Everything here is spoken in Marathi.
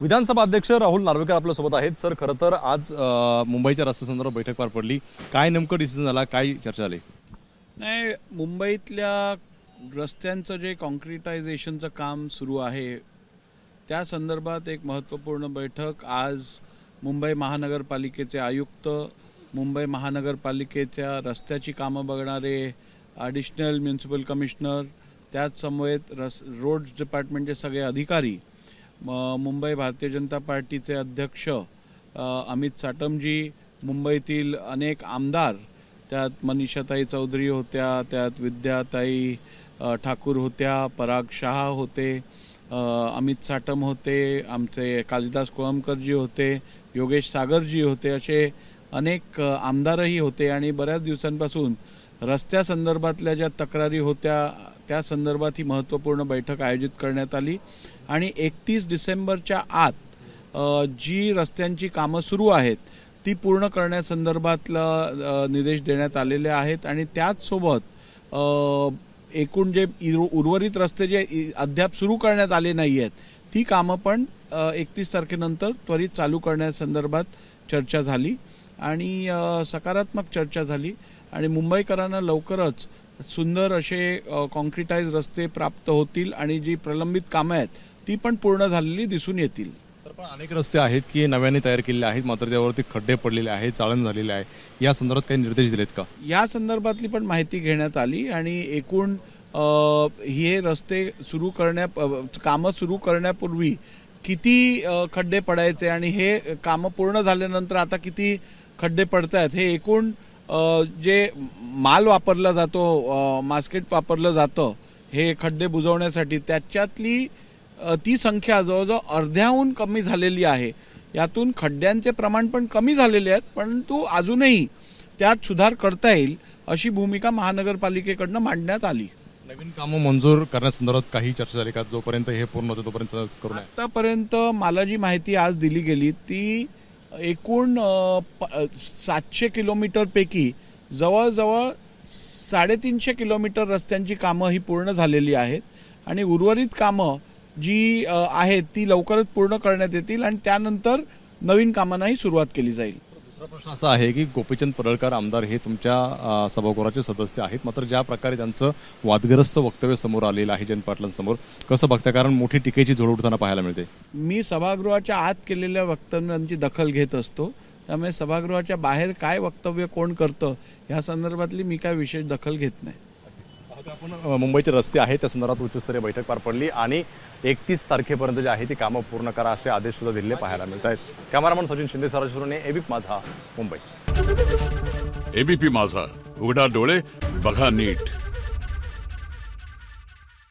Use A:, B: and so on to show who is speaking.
A: विधानसभा अध्यक्ष राहुल नार्वेकर आपल्या सोबत आहेत। सर, खरं तर आज मुंबईच्या रस्त्यासंदर्भात बैठक पार पडली। काय नेमकं डिसिजन झाला, काय चर्चा झाली?
B: नाही, मुंबईतल्या रस्त्यांचं जे कॉन्क्रिटायझेशनचं काम सुरू आहे त्या संदर्भात एक महत्त्वपूर्ण बैठक आज मुंबई महानगरपालिकेचे आयुक्त, मुंबई महानगरपालिकेच्या रस्त्याची कामं बघणारे ॲडिशनल म्युन्सिपल कमिशनर, त्याच समवेत रोड्स डिपार्टमेंटचे सगळे अधिकारी, मुंबई भारतीय जनता पार्टीचे अध्यक्ष अमित साटमजी, मुंबईतील अनेक आमदार, त्यात मनीषाताई चौधरी होत्या, त्यात विद्याताई ठाकूर होत्या, पराग शहा होते, अमित साटम होते, आमचे कालिदास कोळंबकरजी होते, योगेश सागरजी होते, असे अनेक आमदारही होते आणि बऱ्याच दिवसांपासून रस्त्यासंदर्भातल्या ज्या तक्रारी होत्या त्या संदर्भात ही महत्त्वपूर्ण बैठक आयोजित करण्यात आली आणि 31 डिसेंबरच्या आत जी रस्त्यांची कामं सुरू आहेत ती पूर्ण करण्यासंदर्भातला निर्देश देण्यात आलेले आहेत आणि त्याचसोबत एकूण जे उर्वरित रस्ते जे अद्याप सुरू करण्यात आले नाही आहेत ती कामं पण 31 तारखेनंतर त्वरित चालू करण्यासंदर्भात चर्चा झाली आणि सकारात्मक चर्चा झाली आणि मुंबईकरांना लवकरच सुंदर असे कॉन्क्रिटाइज रस्ते प्राप्त होतील आणि जी प्रलंबित कामं आहेत ती पण पूर्ण झालेली दिसून येतील।
A: सर, पण अनेक रस्ते आहेत की नव्याने तयार केलेले आहेत, मात्र त्यावरती खड्डे पडलेले आहेत, चाळण झालेले आहे, या संदर्भात काही निर्देश दिलेत का?
B: या संदर्भातली पण माहिती घेण्यात आली आणि एकूण हे रस्ते कामं सुरू करण्यापूर्वी किती खड्डे पडायचे आणि हे कामं पूर्ण झाल्यानंतर आता किती खड्डे पडत आहेत हे एकूण जे माल वापरला जातो, मास्केट वापरलं जातं हे खड्डे बुजवण्यासाठी, त्याच्यातली ती संख्या जवळजवळ अर्ध्याहून कमी झालेली आहे। यातून खड्ड्यांचे प्रमाण पण कमी झालेले आहेत, परंतु अजूनही त्यात सुधार करता येईल अशी भूमिका महानगरपालिकेकडनं मांडण्यात आली।
A: नवीन कामं मंजूर करण्यासंदर्भात काही चर्चा झाली का? जोपर्यंत हे पूर्ण होतं तोपर्यंत करू नये?
B: आतापर्यंत मला जी माहिती आज दिली गेली ती एकूण 700 किलोमीटरपैकी जवळजवळ 350 किलोमीटर रस्त्यांची कामं ही पूर्ण झालेली आहेत आणि उर्वरित कामं जी आहेत ती लवकरच पूर्ण करण्यात येतील आणि त्यानंतर नवीन कामांनाही सुरुवात केली जाईल।
A: दुसरा प्रश्न असा आहे की गोपीचंद पडळकर आमदार हे तुमच्या सभागृहाचे सदस्य आहेत, मात्र ज्या प्रकारे त्यांचं वादग्रस्त वक्तव्य समोर आलेलं आहे जयंत पाटलांसमोर, कसं बघता? कारण मोठी टीकेची झोड उठताना पाहायला मिळते।
B: मी सभागृहाच्या आत केलेल्या वक्तव्यांची दखल घेत असतो, त्यामुळे सभागृहाच्या बाहेर काय वक्तव्य कोण करतं या संदर्भातली मी काय विशेष दखल घेत नाही।
A: आपण मुंबईचे रस्ते आहेत त्या संदर्भात उच्चस्तरीय बैठक पार पडली आणि 31 तारखेपर्यंत जे आहे ती कामं पूर्ण करा असे आदेश सुद्धा दिलेले पाहायला मिळत आहेत। कॅमेरामन सचिन शिंदे, सरासुरने, एबीपी माझा, मुंबई।
C: एबीपी माझा, उघडा डोळे बघा नीट।